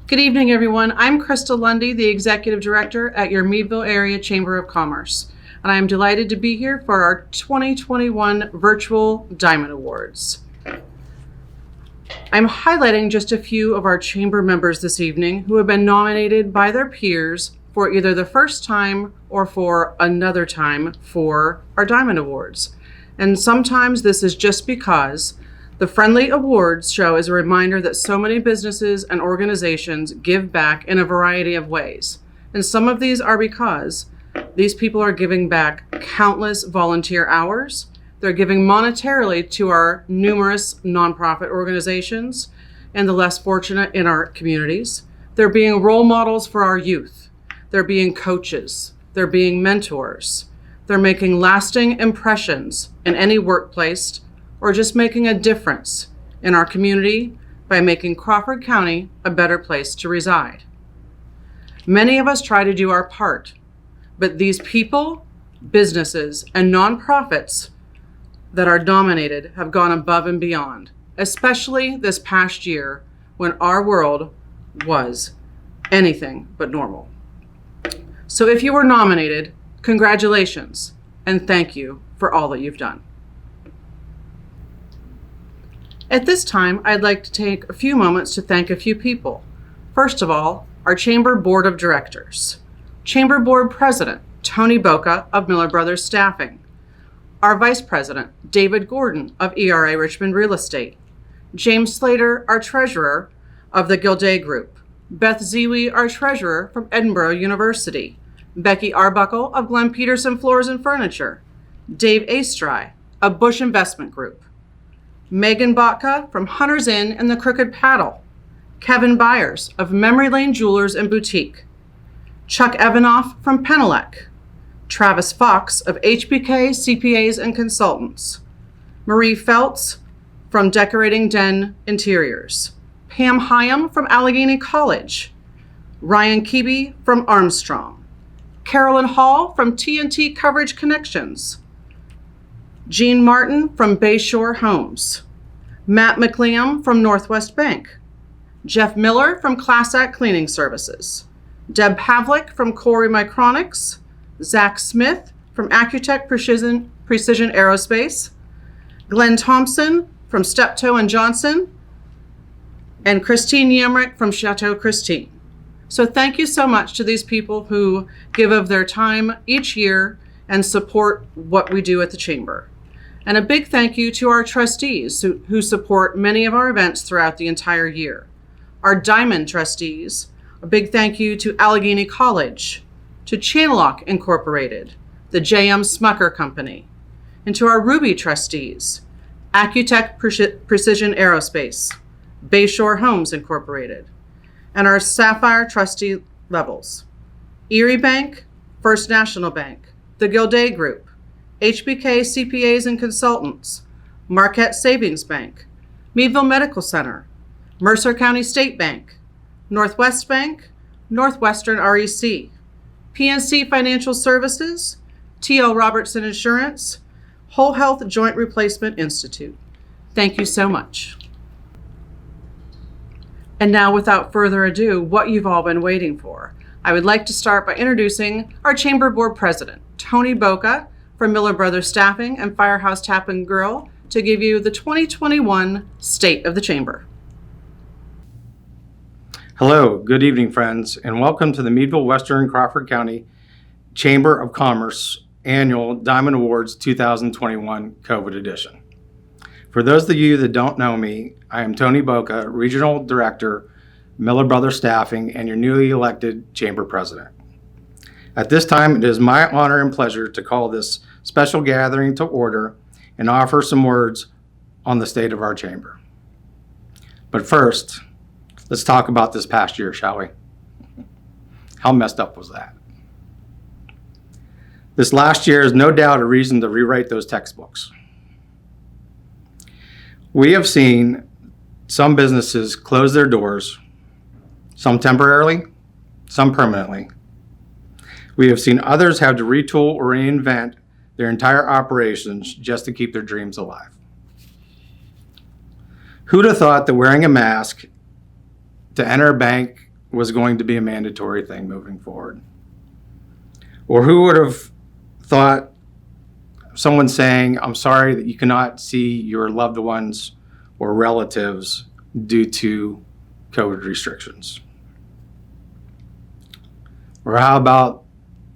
Good evening, everyone. I'm Krista Lundy, the Executive Director at your Meadville Area Chamber of Commerce, and I am delighted to be here for our 2021 Virtual Diamond Awards. I'm highlighting just a few of our chamber members this evening who have been nominated by their peers for either the first time or for another time for our Diamond Awards. And sometimes this is just because the Friendly Awards show is a reminder that so many businesses and organizations give back in a variety of ways. And some of these are because these people are giving back countless volunteer hours. They're giving monetarily to our numerous nonprofit organizations and the less fortunate in our communities. They're being role models for our youth. They're being coaches. They're being mentors. They're making lasting impressions in any workplace or just making a difference in our community by making Crawford County a better place to reside. Many of us try to do our part, but these people, businesses, and nonprofits that are nominated have gone above and beyond, especially this past year when our world was anything but normal. So if you were nominated, congratulations, and thank you for all that you've done. At this time, I'd like to take a few moments to thank a few people. First of all, our Chamber Board of Directors. Chamber Board President, Tony Boca of Miller Brothers Staffing. Our Vice President, David Gordon of ERA Richmond Real Estate. James Slater, our Treasurer of the Gilday Group. Beth Ziwi, our Treasurer from Edinburgh University. Becky Arbuckle of Glenn Peterson Floors and Furniture. Dave Astry of Bush Investment Group. Megan Botka from Hunter's Inn and the Crooked Paddle. Kevin Byers of Memory Lane Jewelers and Boutique. Chuck Evanoff from Penelec. Travis Fox of HBK CPAs and Consultants. Marie Feltz from Decorating Den Interiors. Pam Hyam from Allegheny College. Ryan Keeby from Armstrong. Carolyn Hall from TNT Coverage Connections. Jean Martin from Bayshore Homes. Matt McLeam from Northwest Bank. Jeff Miller from Class Act Cleaning Services. Deb Pavlik from Corey Micronics. Zach Smith from Accutech Precision Aerospace. Glenn Thompson from Steptoe and Johnson. And Christine Yemrick from Chateau Christine. So thank you so much to these people who give of their time each year and support what we do at the Chamber. And a big thank you to our trustees who support many of our events throughout the entire year. Our Diamond trustees, a big thank you to Allegheny College, to Channellock Incorporated, the J.M. Smucker Company, and to our Ruby trustees, Accutech Precision Aerospace, Bayshore Homes Incorporated, and our Sapphire trustee levels, Erie Bank, First National Bank, the Gilday Group, HBK CPAs and Consultants, Marquette Savings Bank, Meadville Medical Center, Mercer County State Bank, Northwest Bank, Northwestern REC, PNC Financial Services, TL Robertson Insurance, Whole Health Joint Replacement Institute. Thank you so much. And now, without further ado, what you've all been waiting for. I would like to start by introducing our Chamber Board President, Tony Boca, from Miller Brothers Staffing and Firehouse Tap and Grill, to give you the 2021 State of the Chamber. Hello, good evening, friends, and welcome to the Meadville Western Crawford County Chamber of Commerce Annual Diamond Awards 2021 COVID edition. For those of you that don't know me, I am Tony Boca, Regional Director, Miller Brothers Staffing, and your newly elected Chamber President. At this time, it is my honor and pleasure to call this special gathering to order and offer some words on the state of our chamber. But first, let's talk about this past year, shall we? How messed up was that? This last year is no doubt a reason to rewrite those textbooks. We have seen some businesses close their doors, some temporarily, some permanently. We have seen others have to retool or reinvent their entire operations just to keep their dreams alive. Who'd have thought that wearing a mask to enter a bank was going to be a mandatory thing moving forward. Or who would have thought someone saying, I'm sorry that you cannot see your loved ones or relatives due to COVID restrictions? Or how about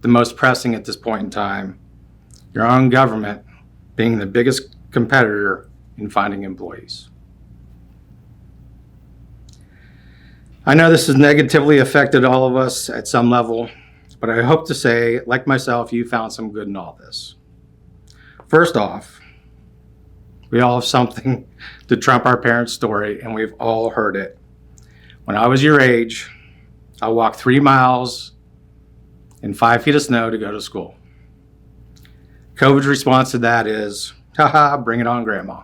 the most pressing at this point in time, your own government being the biggest competitor in finding employees? I know this has negatively affected all of us at some level, but I hope to say, like myself, you found some good in all this. First off, we all have something to trump our parents' story, and we've all heard it. When I was your age, I walked 3 miles in 5 feet of snow to go to school. COVID's response to that is, haha, bring it on, Grandma.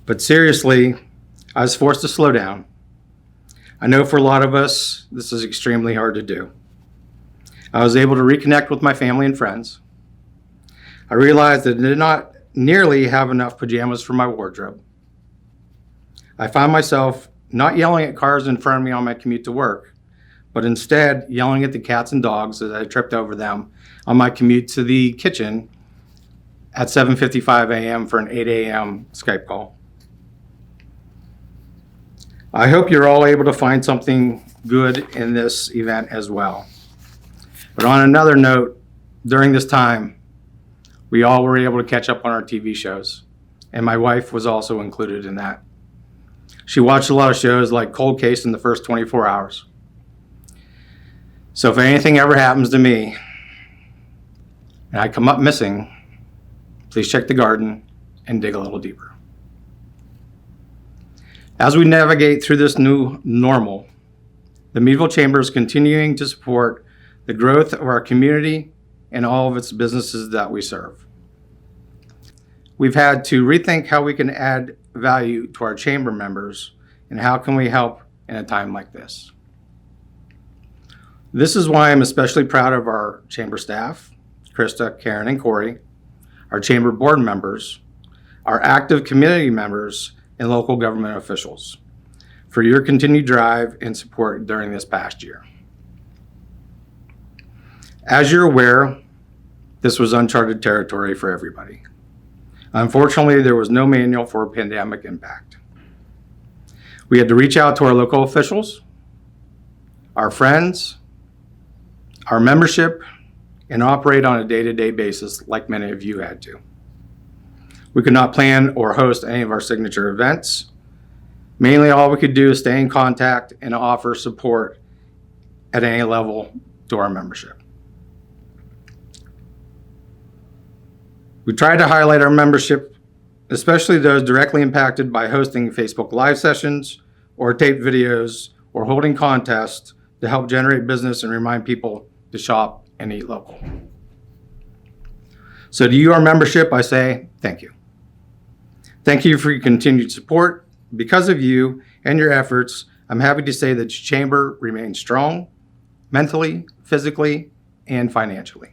But seriously, I was forced to slow down. I know for a lot of us, this is extremely hard to do. I was able to reconnect with my family and friends. I realized that I did not nearly have enough pajamas for my wardrobe. I found myself not yelling at cars in front of me on my commute to work, but instead yelling at the cats and dogs as I tripped over them on my commute to the kitchen at 7:55 a.m. for an 8 a.m. Skype call. I hope you're all able to find something good in this event as well. But on another note, during this time, we all were able to catch up on our TV shows, and my wife was also included in that. She watched a lot of shows like Cold Case in the first 24 hours. So if anything ever happens to me and I come up missing, please check the garden and dig a little deeper. As we navigate through this new normal, the Meadville Chamber is continuing to support the growth of our community and all of its businesses that we serve. We've had to rethink how we can add value to our chamber members and how can we help in a time like this. This is why I'm especially proud of our chamber staff, Krista, Karen, and Corey, our chamber board members, our active community members, and local government officials for your continued drive and support during this past year. As you're aware, this was uncharted territory for everybody. Unfortunately, there was no manual for pandemic impact. We had to reach out to our local officials, our friends, our membership, and operate on a day-to-day basis like many of you had to. We could not plan or host any of our signature events. Mainly all we could do is stay in contact and offer support at any level to our membership. We tried to highlight our membership, especially those directly impacted by hosting Facebook Live sessions or taped videos or holding contests to help generate business and remind people to shop and eat local. So to you, our membership, I say thank you. Thank you for your continued support. Because of you and your efforts, I'm happy to say that your chamber remains strong, mentally, physically, and financially.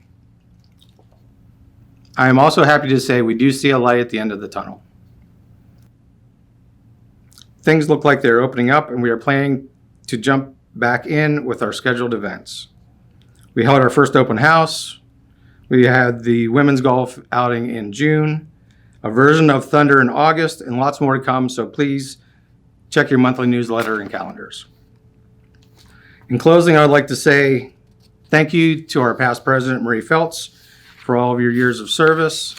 I am also happy to say we do see a light at the end of the tunnel. Things look like they're opening up, and we are planning to jump back in with our scheduled events. We held our first open house. We had the women's golf outing in June, a version of Thunder in August, and lots more to come, so please check your monthly newsletter and calendars. In closing, I'd like to say thank you to our past president, Marie Feltz, for all of your years of service.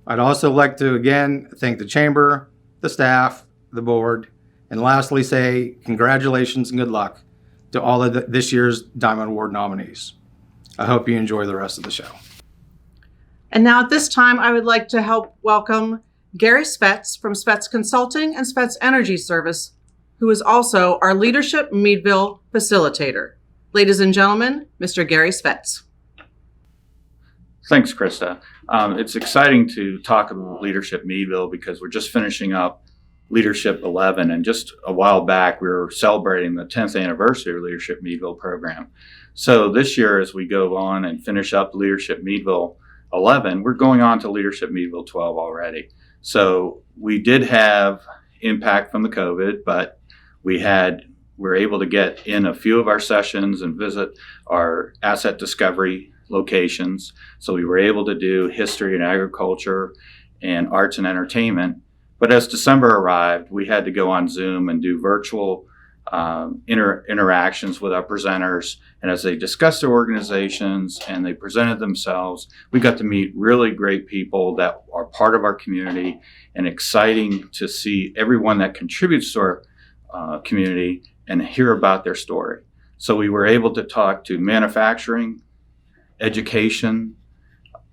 I'd also like to again thank the chamber, the staff, the board, and lastly say congratulations and good luck to all of this year's Diamond Award nominees. I hope you enjoy the rest of the show. And now at this time, I would like to help welcome Gary Spetz from Spetz Consulting and Spetz Energy Service, who is also our Leadership Meadville facilitator. Ladies and gentlemen, Mr. Gary Spetz. Thanks, Krista. It's exciting to talk about Leadership Meadville because we're just finishing up Leadership 11, and just a while back we were celebrating the 10th anniversary of Leadership Meadville program. So this year, as we go on and finish up Leadership Meadville 11, we're going on to Leadership Meadville 12 already. So we did have impact from the COVID, but we had we're able to get in a few of our sessions and visit our asset discovery locations. So we were able to do history and agriculture and arts and entertainment. But as December arrived, we had to go on Zoom and do virtual interactions with our presenters. And as they discussed their organizations and they presented themselves, we got to meet really great people that are part of our community, and exciting to see everyone that contributes to our community and hear about their story. So we were able to talk to manufacturing, education,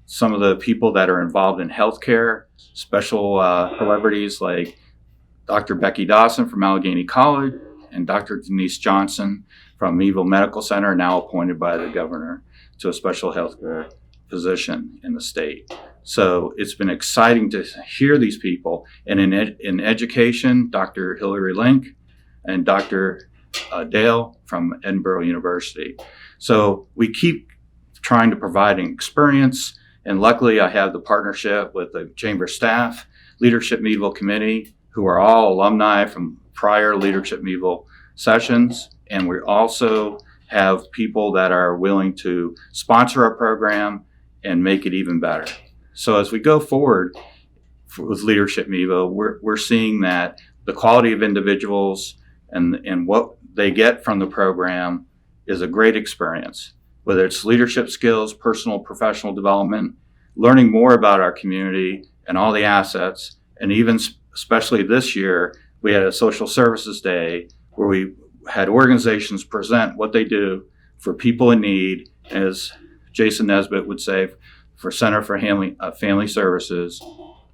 some of the people that are involved in healthcare, special celebrities like Dr. Becky Dawson from Allegheny College and Dr. Denise Johnson from Meadville Medical Center, now appointed by the governor to a special healthcare position in the state. So it's been exciting to hear these people. And in education, Dr. Hillary Link and Dr. Dale from Edinburgh University. So we keep trying to provide an experience. And luckily, I have the partnership with the Chamber staff, Leadership Meadville Committee, who are all alumni from prior Leadership Meadville sessions. And we also have people that are willing to sponsor our program and make it even better. So as we go forward with Leadership Meadville, we're seeing that the quality of individuals and what they get from the program is a great experience. Whether it's leadership skills, personal, professional development, learning more about our community and all the assets, and even especially this year, we had a social services day where we had organizations present what they do for people in need, as Jason Nesbitt would say, for Center for Family Services.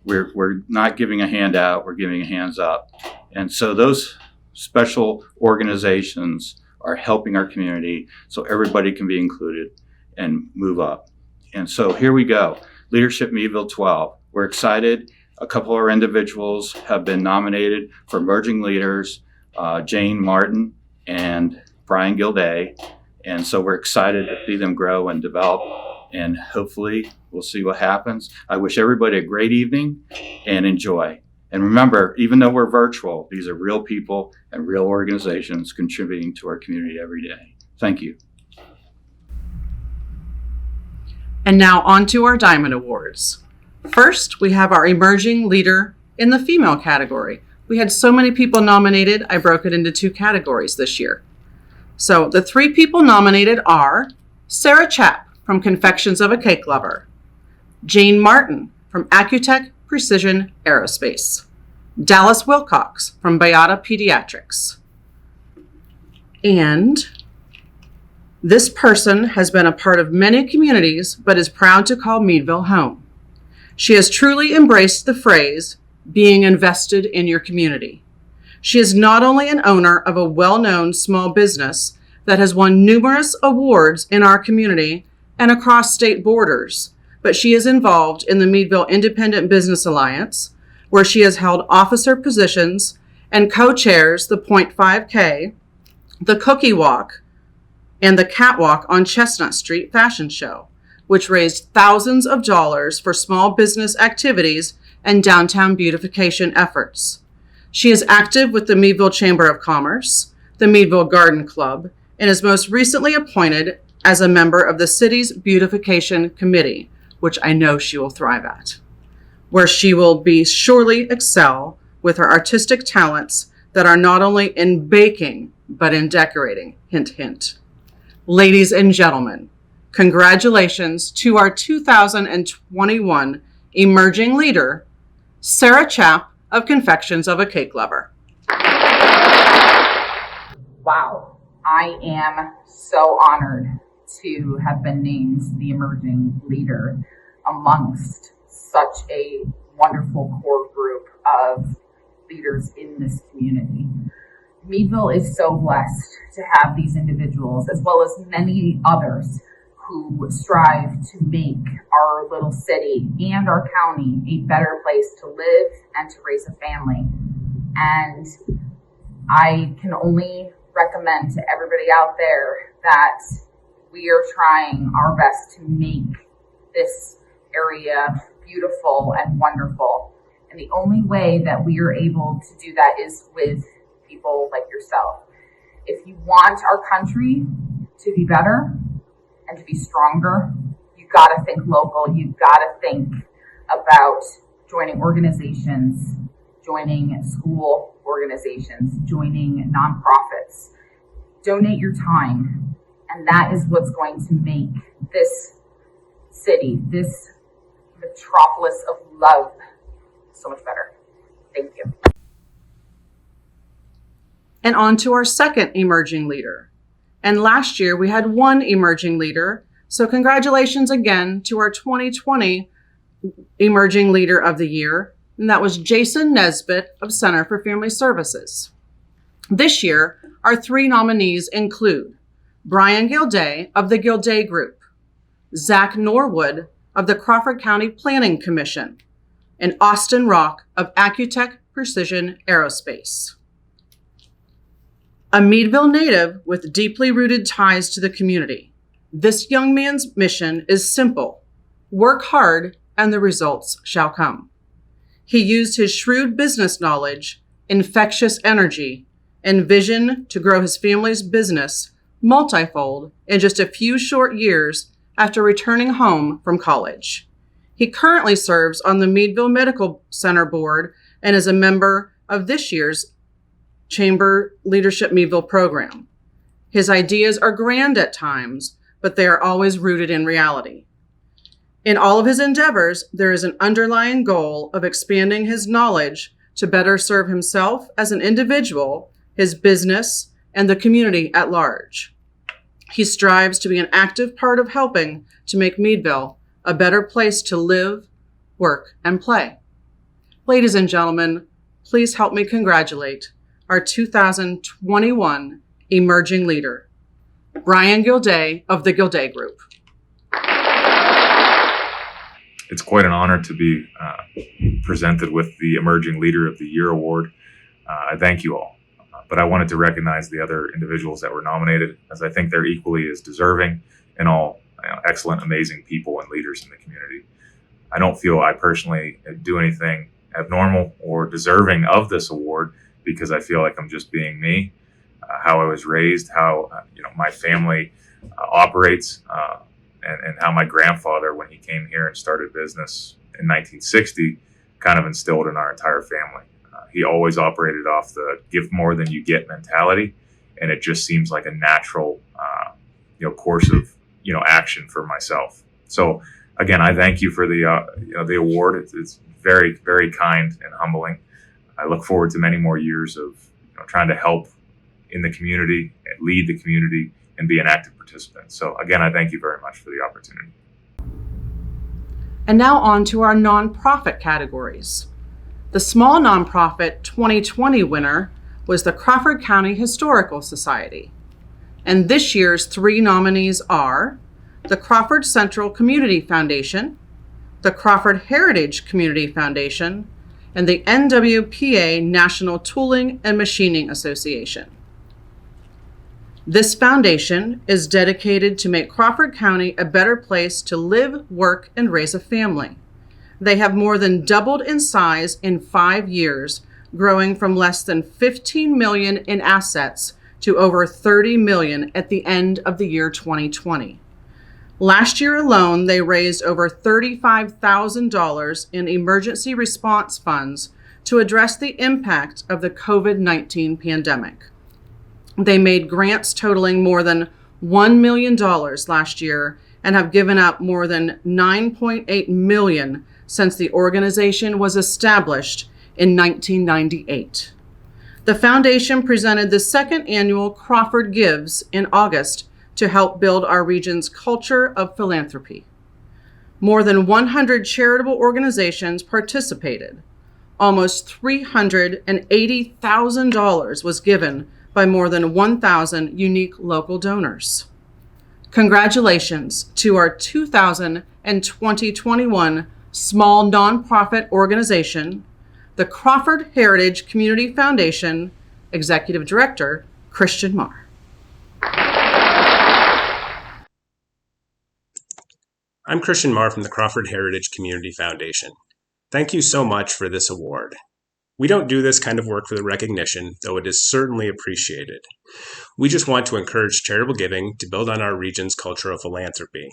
We're not giving a handout, we're giving a hands up. And so those special organizations are helping our community so everybody can be included and move up. And so here we go, Leadership Meadville 12. We're excited. A couple of our individuals have been nominated for Emerging Leaders, Jane Martin and Brian Gilday. And so we're excited to see them grow and develop, and hopefully we'll see what happens. I wish everybody a great evening and enjoy. And remember, even though we're virtual, these are real people and real organizations contributing to our community every day. Thank you. And now on to our Diamond Awards. First, we have our Emerging Leader in the female category. We had so many people nominated, I broke it into 2 categories this year. So the 3 people nominated are Sarah Chapp from Confections of a Cake Lover, Jane Martin from Accutech Precision Aerospace, Dallas Wilcox from Beata Pediatrics. And this person has been a part of many communities, but is proud to call Meadville home. She has truly embraced the phrase, being invested in your community. She is not only an owner of a well-known small business that has won numerous awards in our community and across state borders, but she is involved in the Meadville Independent Business Alliance, where she has held officer positions and co-chairs the 0.5K, the Cookie Walk, and the Catwalk on Chestnut Street fashion show, which raised thousands of dollars for small business activities and downtown beautification efforts. She is active with the Meadville Chamber of Commerce, the Meadville Garden Club, and is most recently appointed as a member of the city's beautification committee, which I know she will thrive at, where she will be surely excel with her artistic talents that are not only in baking, but in decorating. Hint, hint. Ladies and gentlemen, congratulations to our 2021 Emerging Leader, Sarah Chapp of Confections of a Cake Lover. Wow, I am so honored to have been named the Emerging Leader amongst such a wonderful core group of leaders in this community. Meadville is so blessed to have these individuals, as well as many others who strive to make our little city and our county a better place to live and to raise a family. And I can only recommend to everybody out there that we are trying our best to make this area beautiful and wonderful. And the only way that we are able to do that is with people like yourself. if you want our country to be better and to be stronger, you got to think local. You got to think about joining organizations, joining school organizations, joining nonprofits. Donate your time, and that is what's going to make this city, this metropolis of love, so much better. Thank you. And on to our second emerging leader. And last year we had one emerging leader, so congratulations again to our 2020 Emerging Leader of the Year, and that was Jason Nesbitt of Center for Family Services. This year, our three nominees include Brian Gilday of the Gilday Group, Zach Norwood of the Crawford County Planning Commission, and Austin Rock of Accutech Precision Aerospace. A Meadville native with deeply rooted ties to the community, this young man's mission is simple: work hard and the results shall come. He used his shrewd business knowledge, infectious energy, and vision to grow his family's business multifold in just a few short years after returning home from college. He currently serves on the Meadville Medical Center board and is a member of this year's Chamber Leadership Meadville program. His ideas are grand at times, but they are always rooted in reality. In all of his endeavors, there is an underlying goal of expanding his knowledge to better serve himself as an individual, his business, and the community at large. He strives to be an active part of helping to make Meadville a better place to live, work, and play. Ladies and gentlemen, please help me congratulate our 2021 Emerging Leader, Brian Gilday of the Gilday Group. It's quite an honor to be presented with the Emerging Leader of the Year award. I thank you all, but I wanted to recognize the other individuals that were nominated, as I think they're equally as deserving and all excellent, amazing people and leaders in the community. I don't feel I personally do anything abnormal or deserving of this award, because I feel like I'm just being me, how I was raised, how my family operates, and how my grandfather, when he came here and started business in 1960, kind of instilled in our entire family. He always operated off the give more than you get mentality, and it just seems like a natural course of action for myself. So again, I thank you for the award. It's very, very kind and humbling. I look forward to many more years of trying to help in the community, lead the community, and be an active participant. So again, I thank you very much for the opportunity. And now on to our nonprofit categories. The small nonprofit 2020 winner was the Crawford County Historical Society. And this year's three nominees are the Crawford Central Community Foundation, the Crawford Heritage Community Foundation, and the NWPA National Tooling and Machining Association. This foundation is dedicated to make Crawford County a better place to live, work, and raise a family. They have more than doubled in size in 5 years, growing from less than $15 million in assets to over $30 million at the end of the year 2020. Last year alone, they raised over $35,000 in emergency response funds to address the impact of the COVID-19 pandemic. They made grants totaling more than $1 million last year and have given out more than $9.8 million since the organization was established in 1998. The foundation presented the second annual Crawford Gives in August to help build our region's culture of philanthropy. More than 100 charitable organizations participated. Almost $380,000 was given by more than 1,000 unique local donors. Congratulations to our 2021 small nonprofit organization, the Crawford Heritage Community Foundation, Executive Director, Christian Maher. I'm Christian Maher from the Crawford Heritage Community Foundation. Thank you so much for this award. We don't do this kind of work for the recognition, though it is certainly appreciated. We just want to encourage charitable giving to build on our region's culture of philanthropy.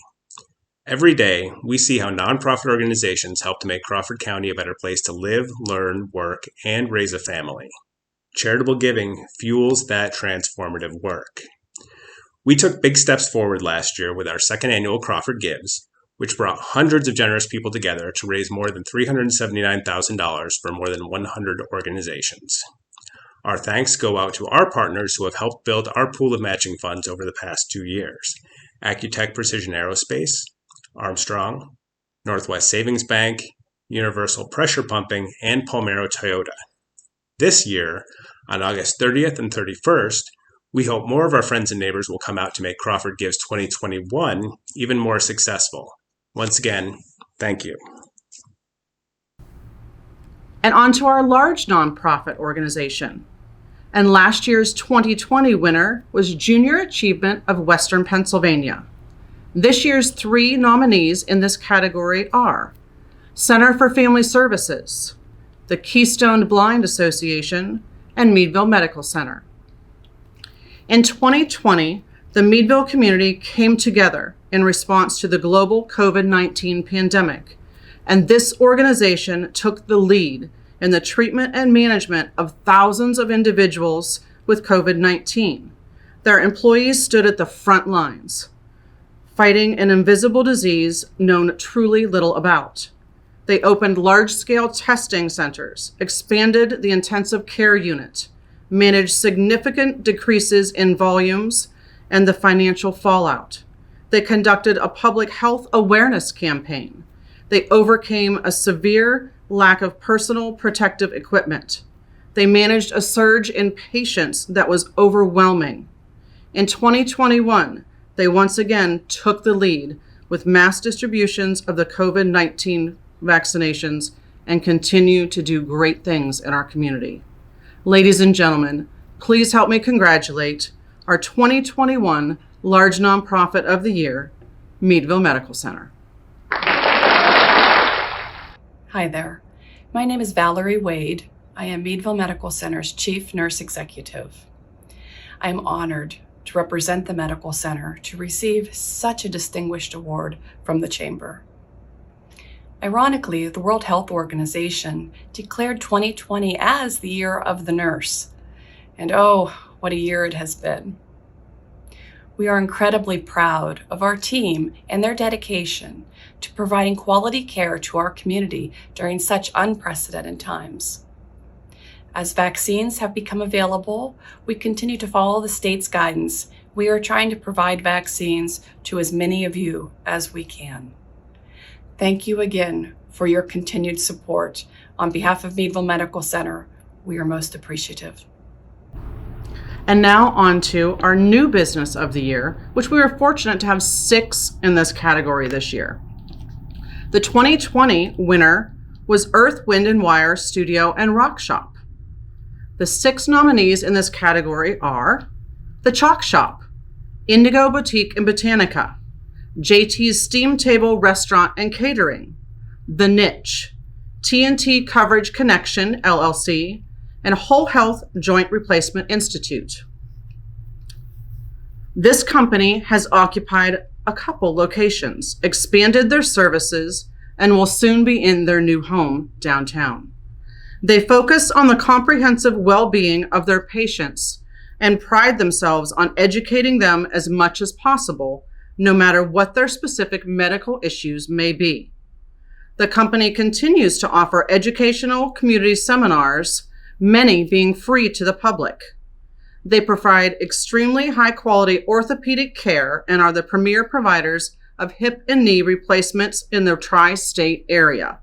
Every day, we see how nonprofit organizations help to make Crawford County a better place to live, learn, work, and raise a family. Charitable giving fuels that transformative work. We took big steps forward last year with our second annual Crawford Gives, which brought hundreds of generous people together to raise more than $379,000 for more than 100 organizations. Our thanks go out to our partners who have helped build our pool of matching funds over the past 2 years: Accutech Precision Aerospace, Armstrong, Northwest Savings Bank, Universal Pressure Pumping, and Palmero Toyota. This year, on August 30th and 31st, we hope more of our friends and neighbors will come out to make Crawford Gives 2021 even more successful. Once again, thank you. And on to our large nonprofit organization. And last year's 2020 winner was Junior Achievement of Western Pennsylvania. This year's 3 nominees in this category are Center for Family Services, the Keystone Blind Association, and Meadville Medical Center. In 2020, the Meadville community came together in response to the global COVID-19 pandemic, and this organization took the lead in the treatment and management of thousands of individuals with COVID-19. Their employees stood at the front lines, fighting an invisible disease known truly little about. They opened large-scale testing centers, expanded the intensive care unit, managed significant decreases in volumes and the financial fallout. They conducted a public health awareness campaign. They overcame a severe lack of personal protective equipment. They managed a surge in patients that was overwhelming. In 2021, they once again took the lead with mass distributions of the COVID-19 vaccinations and continue to do great things in our community. Ladies and gentlemen, please help me congratulate our 2021 Large Nonprofit of the Year, Meadville Medical Center. Hi there. My name is Valerie Wade. I am Meadville Medical Center's Chief Nurse Executive. I am honored to represent the Medical Center to receive such a distinguished award from the Chamber. Ironically, the World Health Organization declared 2020 as the Year of the Nurse. And oh, what a year it has been. We are incredibly proud of our team and their dedication to providing quality care to our community during such unprecedented times. As vaccines have become available, we continue to follow the state's guidance. We are trying to provide vaccines to as many of you as we can. Thank you again for your continued support. On behalf of Meadville Medical Center, we are most appreciative. And now on to our new business of the year, which we were fortunate to have 6 in this category this year. The 2020 winner was Earth, Wind & Wire Studio and Rock Shop. The 6 nominees in this category are The Chalk Shop, Indigo Boutique and Botanica, JT's Steam Table Restaurant and Catering, The Niche, TNT Coverage Connection, LLC, and Whole Health Joint Replacement Institute. This company has occupied a couple locations, expanded their services, and will soon be in their new home downtown. They focus on the comprehensive well-being of their patients and pride themselves on educating them as much as possible, no matter what their specific medical issues may be. The company continues to offer educational community seminars, many being free to the public. They provide extremely high-quality orthopedic care and are the premier providers of hip and knee replacements in the tri-state area.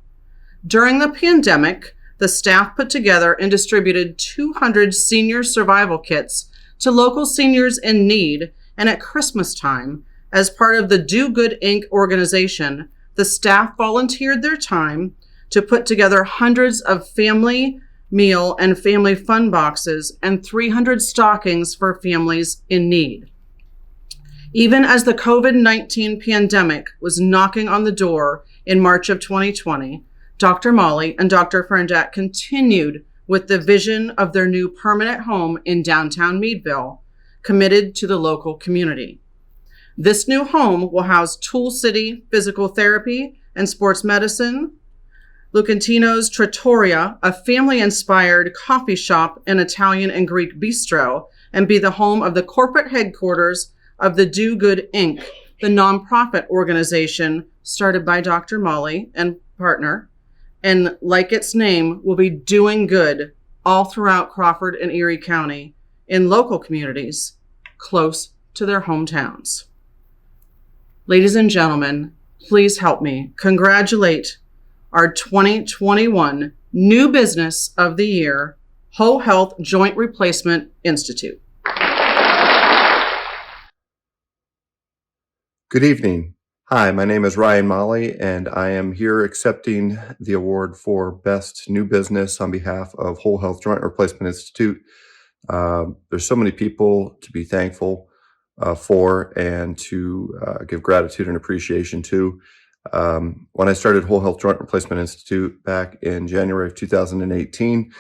During the pandemic, the staff put together and distributed 200 senior survival kits to local seniors in need, and at Christmas time, as part of the Do Good Inc. organization, the staff volunteered their time to put together hundreds of family meal and family fun boxes and 300 stockings for families in need. Even as the COVID-19 pandemic was knocking on the door in March of 2020, Dr. Molly and Dr. Ferndale continued with the vision of their new permanent home in downtown Meadville, committed to the local community. This new home will house Tool City Physical Therapy and Sports Medicine, Lucantino's Trattoria, a family-inspired coffee shop and Italian and Greek bistro, and be the home of the corporate headquarters of the Do Good Inc., the nonprofit organization started by Dr. Molly and partner, and like its name, will be doing good all throughout Crawford and Erie County in local communities close to their hometowns. Ladies and gentlemen, please help me congratulate our 2021 New Business of the Year, Whole Health Joint Replacement Institute. Good evening. Hi, my name is Ryan Molly, and I am here accepting the award for Best New Business on behalf of Whole Health Joint Replacement Institute. There's so many people to be thankful for and to give gratitude and appreciation to. When I started Whole Health Joint Replacement Institute back in January of 2018,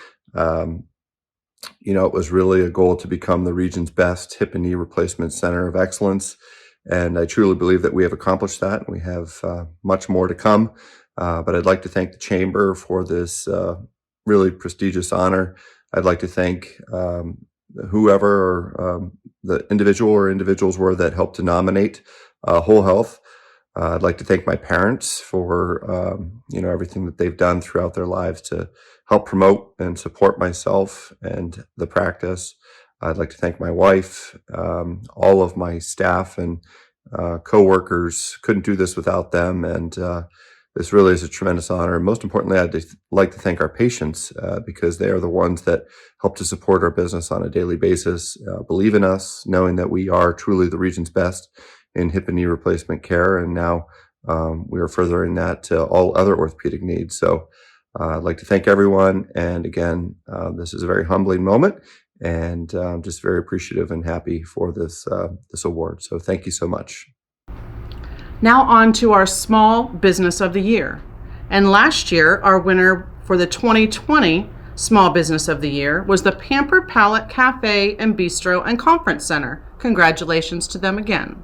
it was really a goal to become the region's best hip and knee replacement center of excellence. And I truly believe that we have accomplished that. We have much more to come. But I'd like to thank the Chamber for this really prestigious honor. I'd like to thank whoever the individual or individuals were that helped to nominate Whole Health. I'd like to thank my parents for everything that they've done throughout their lives to help promote and support myself and the practice. I'd like to thank my wife, all of my staff and co-workers. Couldn't do this without them, and this really is a tremendous honor. And most importantly, I'd like to thank our patients because they are the ones that help to support our business on a daily basis, believe in us, knowing that we are truly the region's best in hip and knee replacement care, and now we are furthering that to all other orthopedic needs. So I'd like to thank everyone, and again, this is a very humbling moment, and I'm just very appreciative and happy for this award. So thank you so much. Now on to our Small Business of the Year. And last year, our winner for the 2020 Small Business of the Year was the Pampered Palate Cafe and Bistro and Conference Center. Congratulations to them again.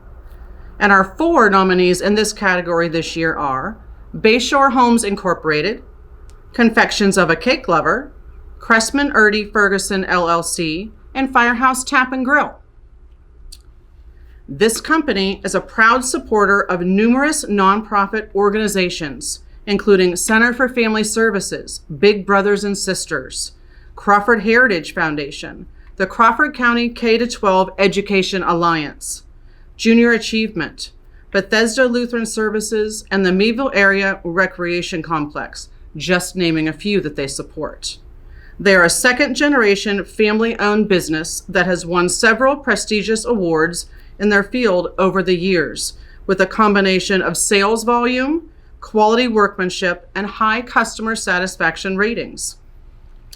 And our 4 nominees in this category this year are Bayshore Homes Incorporated, Confections of a Cake Lover, Cressman Erdy Ferguson LLC, and Firehouse Tap and Grill. This company is a proud supporter of numerous nonprofit organizations, including Center for Family Services, Big Brothers and Sisters, Crawford Heritage Foundation, the Crawford County K-12 Education Alliance, Junior Achievement, Bethesda Lutheran Services, and the Meadville Area Recreation Complex, just naming a few that they support. They are a second-generation family-owned business that has won several prestigious awards in their field over the years, with a combination of sales volume, quality workmanship, and high customer satisfaction ratings.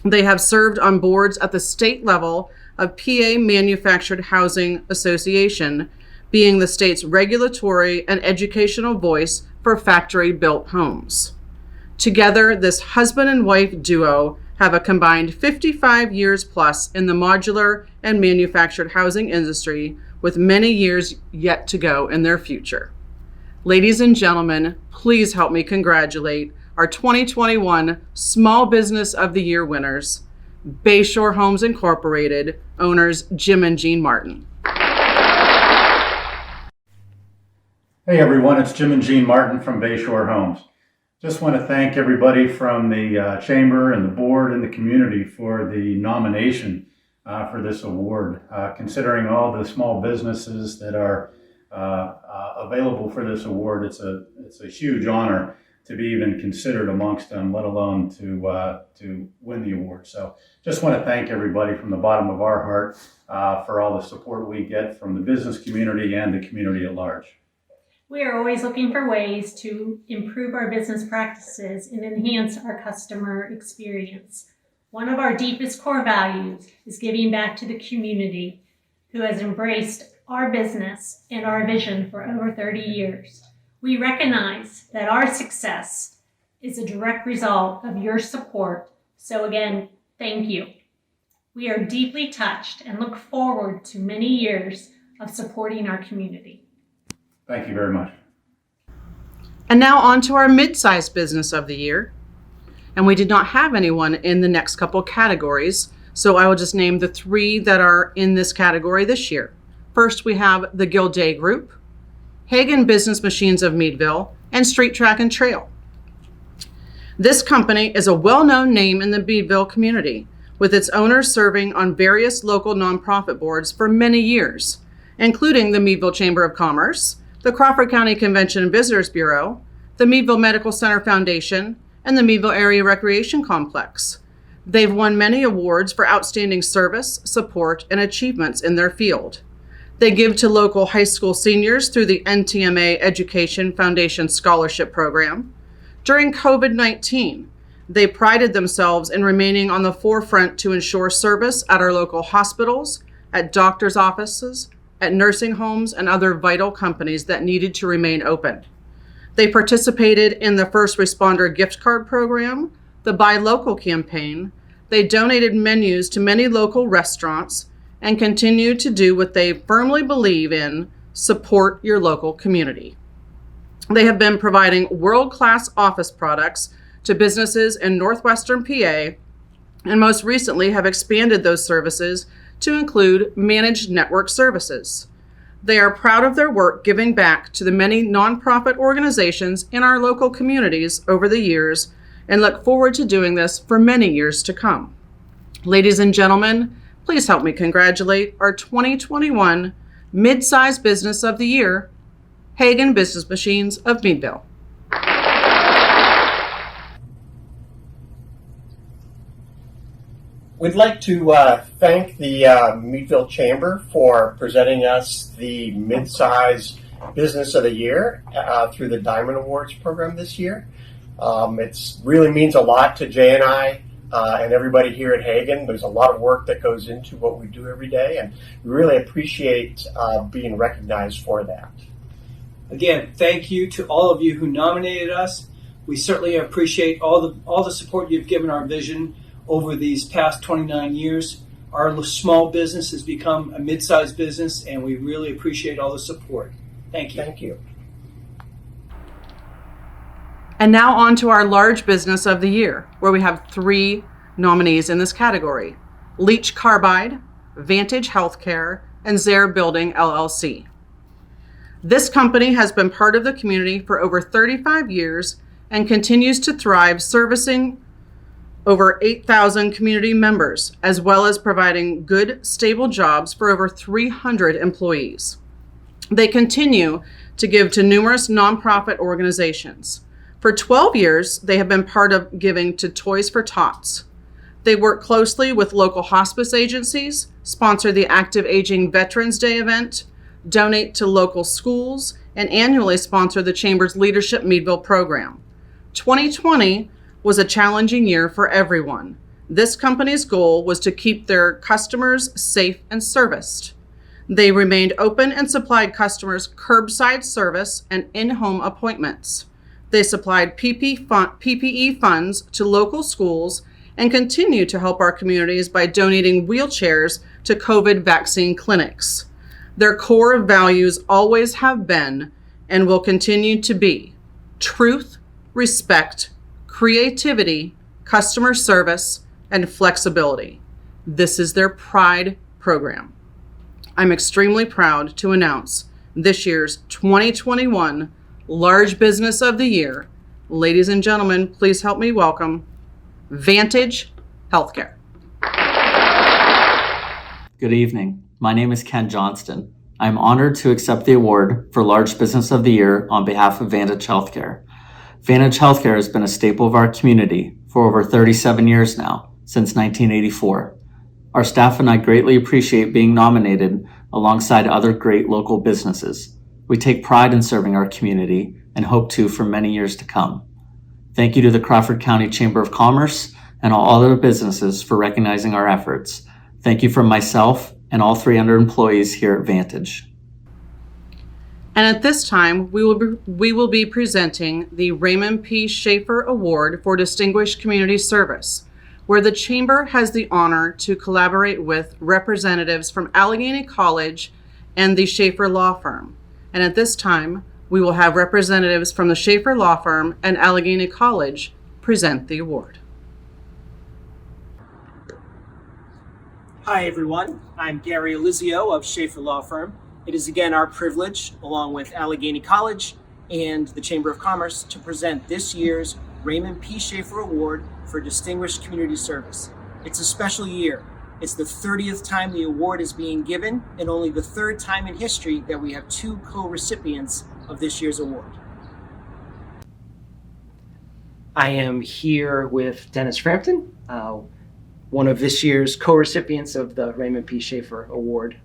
They have served on boards at the state level of PA Manufactured Housing Association, being the state's regulatory and educational voice for factory-built homes. Together, this husband and wife duo have a combined 55 years plus in the modular and manufactured housing industry, with many years yet to go in their future. Ladies and gentlemen, please help me congratulate our 2021 Small Business of the Year winners, Bayshore Homes Incorporated, owners Jim and Jean Martin. Hey everyone, it's Jim and Jean Martin from Bayshore Homes. Just want to thank everybody from the Chamber and the board and the community for the nomination for this award. Considering all the small businesses that are available for this award, it's a huge honor to be even considered amongst them, let alone to win the award. So just want to thank everybody from the bottom of our heart for all the support we get from the business community and the community at large. We are always looking for ways to improve our business practices and enhance our customer experience. One of our deepest core values is giving back to the community who has embraced our business and our vision for over 30 years. We recognize that our success is a direct result of your support. So again, thank you. We are deeply touched and look forward to many years of supporting our community. Thank you very much. And now on to our Midsize Business of the Year. And we did not have anyone in the next couple categories, so I will just name the 3 that are in this category this year. First, we have the Gilday Group, Hagen Business Machines of Meadville, and Street Track and Trail. This company is a well-known name in the Meadville community, with its owners serving on various local nonprofit boards for many years, including the Meadville Chamber of Commerce, the Crawford County Convention and Visitors Bureau, the Meadville Medical Center Foundation, and the Meadville Area Recreation Complex. They've won many awards for outstanding service, support, and achievements in their field. They give to local high school seniors through the NTMA Education Foundation Scholarship Program. During COVID-19, they prided themselves in remaining on the forefront to ensure service at our local hospitals, at doctors' offices, at nursing homes, and other vital companies that needed to remain open. They participated in the First Responder Gift Card Program, the Buy Local campaign. They donated menus to many local restaurants and continue to do what they firmly believe in: support your local community. They have been providing world-class office products to businesses in northwestern PA, and most recently have expanded those services to include managed network services. They are proud of their work giving back to the many nonprofit organizations in our local communities over the years and look forward to doing this for many years to come. Ladies and gentlemen, please help me congratulate our 2021 Midsize Business of the Year, Hagen Business Machines of Meadville. We'd like to thank the Meadville Chamber for presenting us the Midsize Business of the Year through the Diamond Awards program this year. It really means a lot to Jay and I and everybody here at Hagen. There's a lot of work that goes into what we do every day, and we really appreciate being recognized for that. Again, thank you to all of you who nominated us. We certainly appreciate all the support you've given our vision over these past 29 years. Our small business has become a mid-sized business, and we really appreciate all the support. Thank you. Thank you. And now on to our Large Business of the Year, where we have 3 nominees in this category: Leach Carbide, Vantage Healthcare, and Zaire Building LLC. This company has been part of the community for over 35 years and continues to thrive, servicing over 8,000 community members, as well as providing good, stable jobs for over 300 employees. They continue to give to numerous nonprofit organizations. For 12 years, they have been part of giving to Toys for Tots. They work closely with local hospice agencies, sponsor the Active Aging Veterans Day event, donate to local schools, and annually sponsor the Chamber's Leadership Meadville program. 2020 was a challenging year for everyone. This company's goal was to keep their customers safe and serviced. They remained open and supplied customers curbside service and in-home appointments. They supplied PPE funds to local schools and continue to help our communities by donating wheelchairs to COVID vaccine clinics. Their core values always have been and will continue to be truth, respect, creativity, customer service, and flexibility. This is their Pride program. I'm extremely proud to announce this year's 2021 Large Business of the Year. Ladies and gentlemen, please help me welcome Vantage Healthcare. Good evening. My name is Ken Johnston. I'm honored to accept the award for Large Business of the Year on behalf of Vantage Healthcare. Vantage Healthcare has been a staple of our community for over 37 years now, since 1984. Our staff and I greatly appreciate being nominated alongside other great local businesses. We take pride in serving our community and hope to for many years to come. Thank you to the Crawford County Chamber of Commerce and all other businesses for recognizing our efforts. Thank you from myself and all 300 employees here at Vantage. And at this time, we will be presenting the Raymond P. Shaffer Award for Distinguished Community Service, where the Chamber has the honor to collaborate with representatives from Allegheny College and the Shaffer Law Firm. And at this time, we will have representatives from the Shaffer Law Firm and Allegheny College present the award. Hi everyone, I'm Gary Elizio of Shaffer Law Firm. It is again our privilege, along with Allegheny College and the Chamber of Commerce, to present this year's Raymond P. Shaffer Award for Distinguished Community Service. It's a special year. It's the 30th time the award is being given, and only the third time in history that we have two co-recipients of this year's award. I am here with Dennis Frampton, one of this year's co-recipients of the Raymond P. Shaffer Award.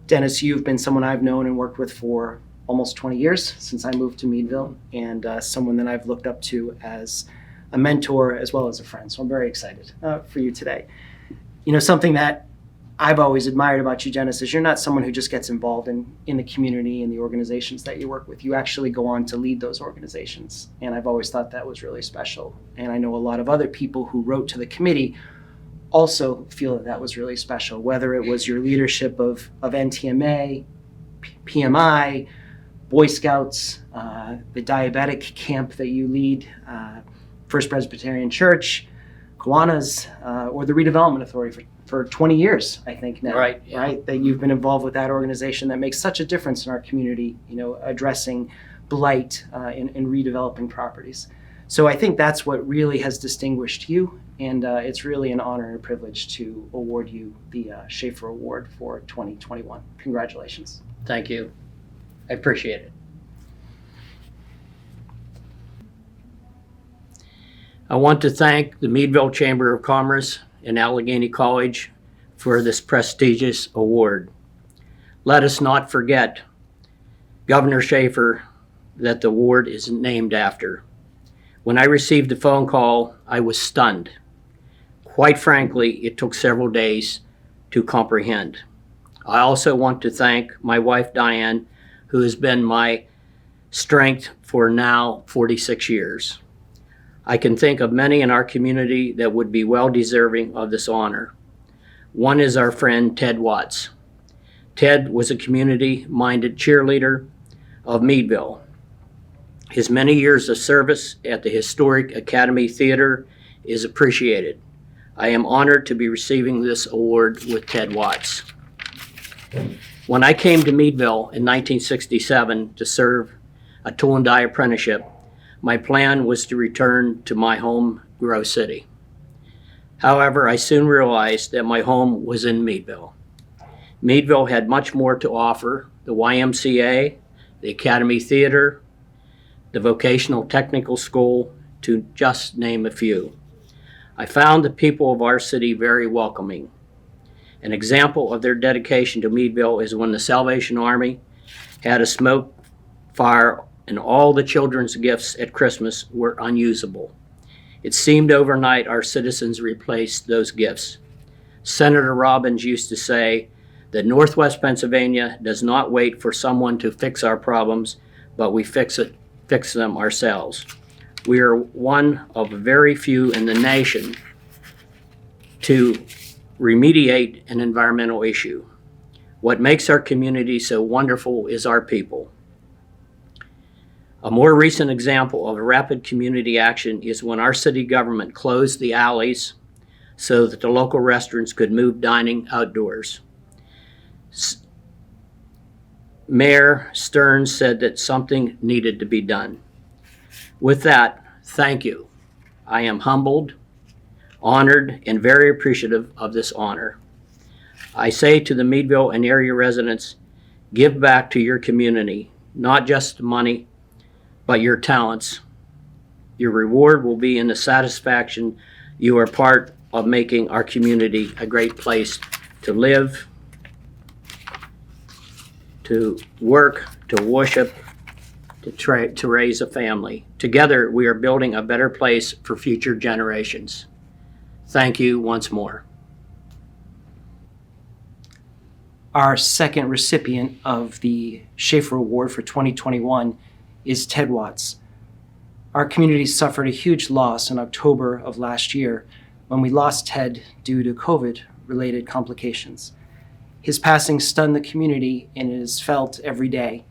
Dennis, you've been someone I've known and worked with for almost 20 years since I moved to Meadville, and someone that I've looked up to as a mentor as well as a friend. So I'm very excited for you today. You know, something that I've always admired about you, Dennis, is you're not someone who just gets involved in the community and the organizations that you work with. You actually go on to lead those organizations. And I've always thought that was really special. And I know a lot of other people who wrote to the committee also feel that was really special, whether it was your leadership of NTMA, PMI, Boy Scouts, the diabetic camp that you lead, First Presbyterian Church, Kiwanis, or the Redevelopment Authority for 20 years, I think now, right? Yeah. Right? That you've been involved with that organization that makes such a difference in our community, you know, addressing blight and redeveloping properties. So I think that's what really has distinguished you, and it's really an honor and a privilege to award you the Shaffer Award for 2021. Congratulations. Thank you. I appreciate it. I want to thank the Meadville Chamber of Commerce and Allegheny College for this prestigious award. Let us not forget Governor Shaffer that the award is named after. When I received the phone call, I was stunned. Quite frankly, it took several days to comprehend. I also want to thank my wife, Diane, who has been my strength for now 46 years. I can think of many in our community that would be well deserving of this honor. One is our friend Ted Watts. Ted was a community-minded cheerleader of Meadville. His many years of service at the historic Academy Theater is appreciated. I am honored to be receiving this award with Ted Watts. When I came to Meadville in 1967 to serve a tool and die apprenticeship, my plan was to return to my home, Grove City. However, I soon realized that my home was in Meadville. Meadville had much more to offer: the YMCA, the Academy Theater, the Vocational Technical School, to just name a few. I found the people of our city very welcoming. An example of their dedication to Meadville is when the Salvation Army had a smoke fire and all the children's gifts at Christmas were unusable. It seemed overnight our citizens replaced those gifts. Senator Robbins used to say that Northwest Pennsylvania does not wait for someone to fix our problems, but we fix them ourselves. We are one of very few in the nation to remediate an environmental issue. What makes our community so wonderful is our people. A more recent example of rapid community action is when our city government closed the alleys so that the local restaurants could move dining outdoors. Mayor Stearns said that something needed to be done. With that, thank you. I am humbled, honored, and very appreciative of this honor. I say to the Meadville and area residents, give back to your community, not just money, but your talents. Your reward will be in the satisfaction you are part of making our community a great place to live, to work, to worship, to raise a family. Together, we are building a better place for future generations. Thank you once more. Our second recipient of the Shaffer Award for 2021 is Ted Watts. Our community suffered a huge loss in October of last year when we lost Ted due to COVID-related complications. His passing stunned the community and is felt every day.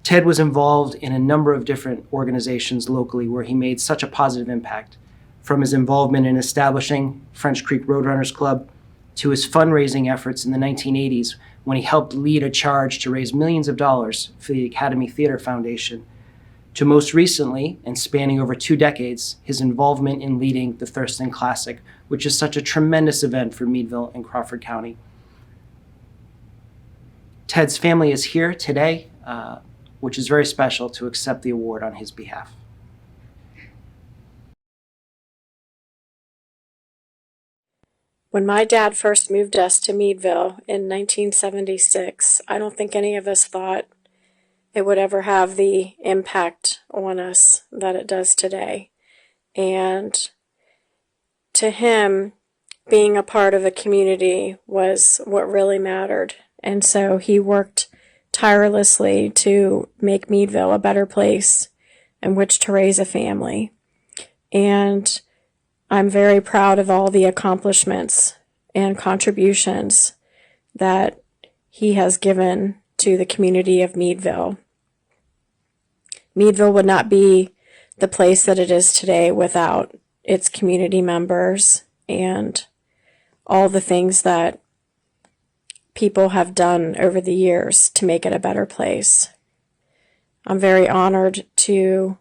Ted was involved in a number of different organizations locally where he made such a positive impact, from his involvement in establishing French Creek Roadrunners Club to his fundraising efforts in the 1980s when he helped lead a charge to raise millions of dollars for the Academy Theater Foundation, to most recently, and spanning over 2 decades, his involvement in leading the Thurston Classic, which is such a tremendous event for Meadville and Crawford County. Ted's family is here today, which is very special, to accept the award on his behalf. When my dad first moved us to Meadville in 1976, I don't think any of us thought it would ever have the impact on us that it does today. And to him, being a part of a community was what really mattered. And so he worked tirelessly to make Meadville a better place in which to raise a family. And I'm very proud of all the accomplishments and contributions that he has given to the community of Meadville. Meadville would not be the place that it is today without its community members and all the things that people have done over the years to make it a better place. I'm very honored to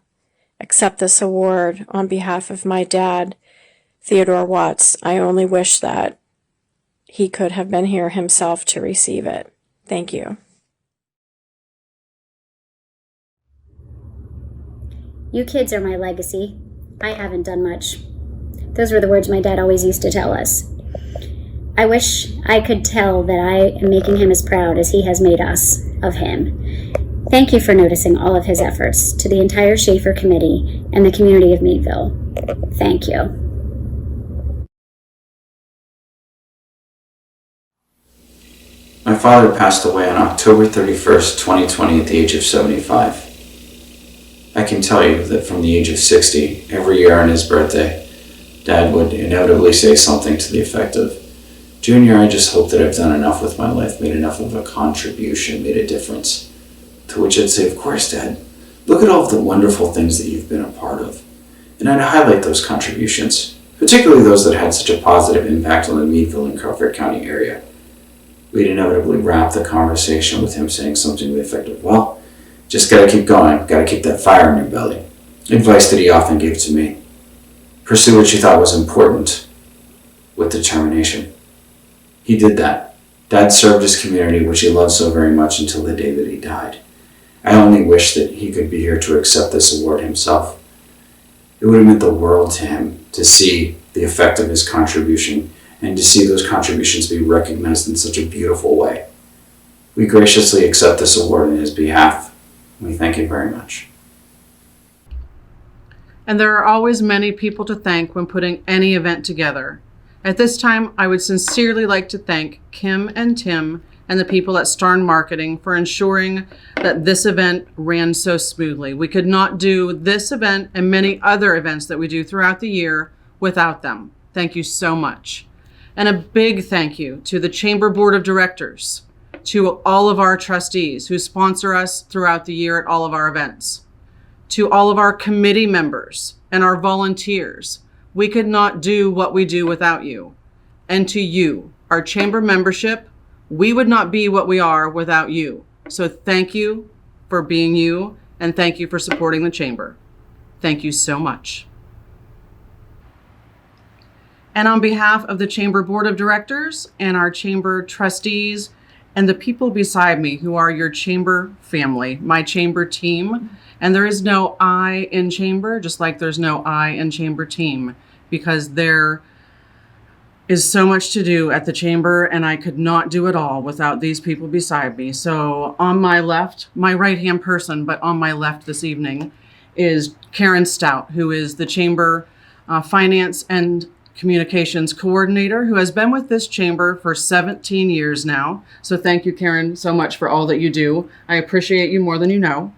accept this award on behalf of my dad, Theodore Watts. I only wish that he could have been here himself to receive it. Thank you. You kids are my legacy. I haven't done much. Those were the words my dad always used to tell us. I wish I could tell that I am making him as proud as he has made us of him. Thank you for noticing all of his efforts, to the entire Shaffer committee and the community of Meadville. Thank you. My father passed away on October 31st, 2020 at the age of 75. I can tell you that from the age of 60, every year on his birthday, Dad would inevitably say something to the effect of, "Junior, I just hope that I've done enough with my life, made enough of a contribution, made a difference." To which I'd say, "Of course, Dad. Look at all of the wonderful things that you've been a part of." And I'd highlight those contributions, particularly those that had such a positive impact on the Meadville and Crawford County area. We'd inevitably wrap the conversation with him saying something to the effect of, "Well, just gotta keep going, gotta keep that fire in your belly." Advice that he often gave to me. Pursue what you thought was important with determination. He did that. Dad served his community, which he loved so very much, until the day that he died. I only wish that he could be here to accept this award himself. It would have meant the world to him to see the effect of his contribution and to see those contributions be recognized in such a beautiful way. We graciously accept this award on his behalf. We thank you very much. And there are always many people to thank when putting any event together. At this time, I would sincerely like to thank Kim and Tim and the people at Starn Marketing for ensuring that this event ran so smoothly. We could not do this event and many other events that we do throughout the year without them. Thank you so much. And a big thank you to the Chamber Board of Directors, to all of our trustees who sponsor us throughout the year at all of our events, to all of our committee members and our volunteers. We could not do what we do without you. And to you, our chamber membership, we would not be what we are without you. So thank you for being you, and thank you for supporting the chamber. Thank you so much. And on behalf of the Chamber Board of Directors and our chamber trustees and the people beside me who are your chamber family, my chamber team, and there is no I in chamber, just like there's no I in chamber team, because there is so much to do at the chamber and I could not do it all without these people beside me. So on my left, my right-hand person, but on my left this evening is Karen Stout, who is the chamber finance and communications coordinator, who has been with this chamber for 17 years now. So thank you, Karen, so much for all that you do. I appreciate you more than you know.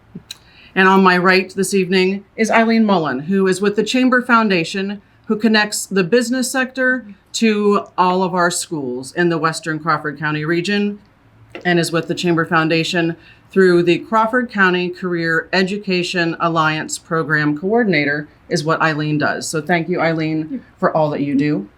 And on my right this evening is Eileen Mullen, who is with the Chamber Foundation, who connects the business sector to all of our schools in the Western Crawford County region, and is with the Chamber Foundation through the Crawford County Career Education Alliance Program Coordinator, is what Eileen does. So thank you, Eileen, for all that you do.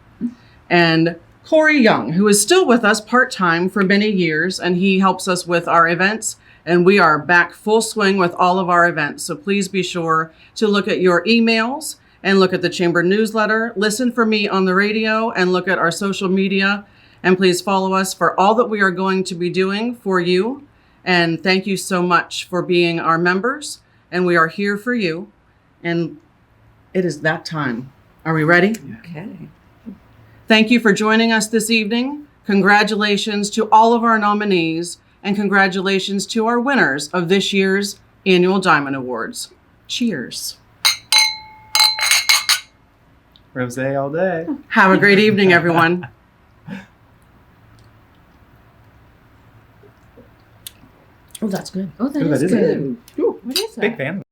And Corey Young, who is still with us part-time for many years, and he helps us with our events. And we are back full swing with all of our events. So please be sure to look at your emails and look at the Chamber newsletter, listen for me on the radio, and look at our social media. And please follow us for all that we are going to be doing for you. And thank you so much for being our members. And we are here for you. And it is that time. Are we ready? Okay. Thank you for joining us this evening. Congratulations to all of our nominees, and congratulations to our winners of this year's annual Diamond Awards. Cheers. Rosé all day. Have a great evening, everyone. Oh, that's good. Oh, that is good. Ooh, What is that? big fan.